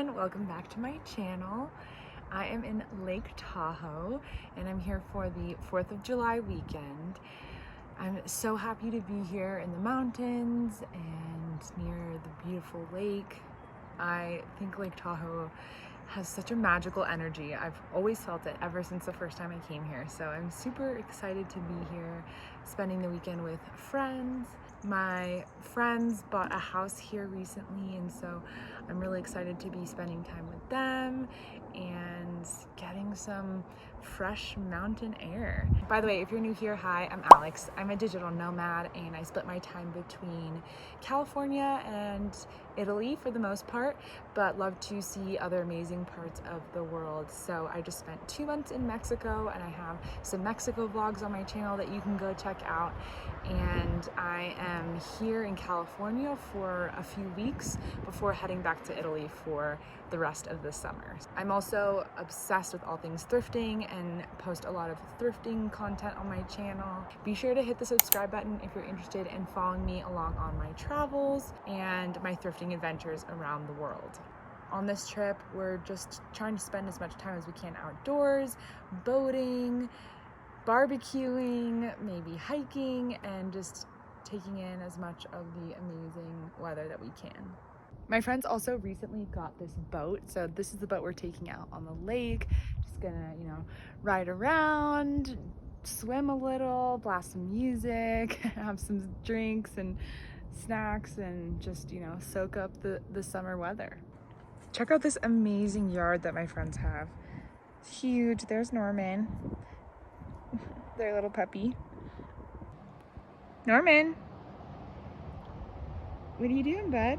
everyone, welcome back to my channel. I am in Lake Tahoe and I'm here for the 4th of July weekend. I'm so happy to be here in the mountains and near the beautiful lake. I think Lake Tahoe has such a magical energy. I've always felt it ever since the first time I came here. So I'm super excited to be here, spending the weekend with friends. My friends bought a house here recently, and so I'm really excited to be spending time with them and getting some fresh mountain air. By the way, if you're new here, hi, I'm Alex. I'm a digital nomad and I split my time between California and Italy for the most part, but love to see other amazing parts of the world. So I just spent 2 months in Mexico and I have some Mexico vlogs on my channel that you can go check out. And I am here in California for a few weeks before heading back to Italy for the rest of the summer. I'm also obsessed with all things thrifting and post a lot of thrifting content on my channel. Be sure to hit the subscribe button if you're interested in following me along on my travels and my thrifting adventures around the world. On this trip, we're just trying to spend as much time as we can outdoors, boating, barbecuing, maybe hiking, and just taking in as much of the amazing weather that we can. My friends also recently got this boat, so this is the boat we're taking out on the lake. Just gonna, ride around, swim a little, blast some music, have some drinks and snacks, and just, soak up the summer weather. Check out this amazing yard that my friends have. It's huge. There's Norman, their little puppy. Norman, what are you doing, bud?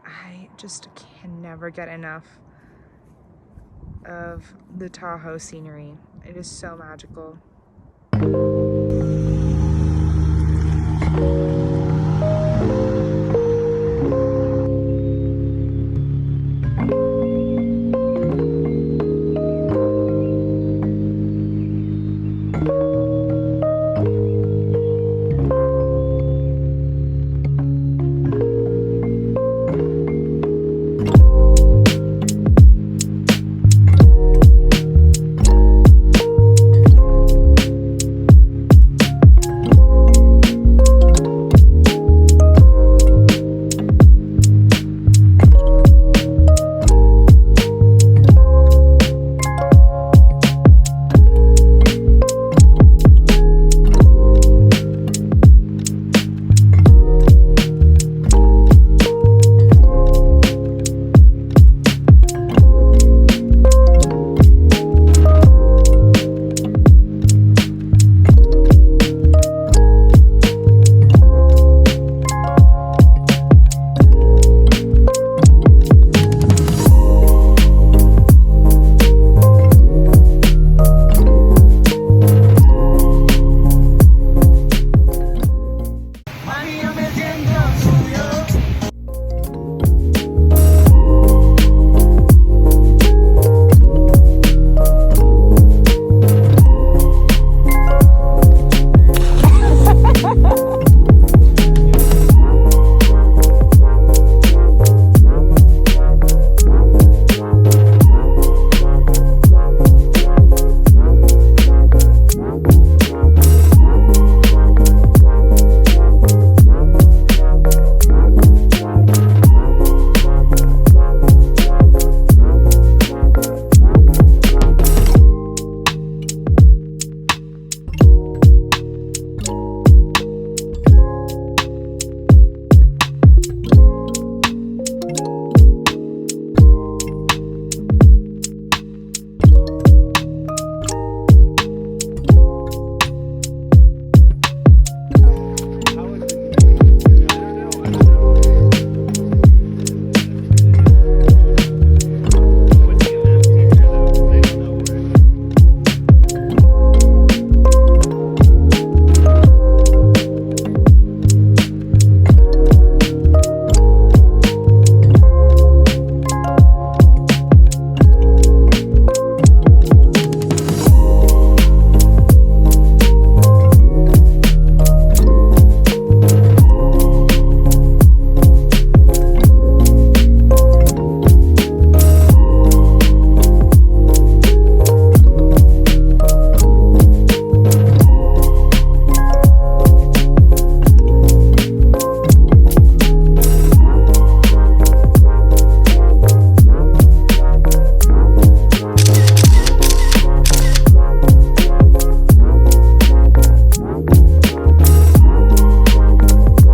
I just can never get enough of the Tahoe scenery. It is so magical.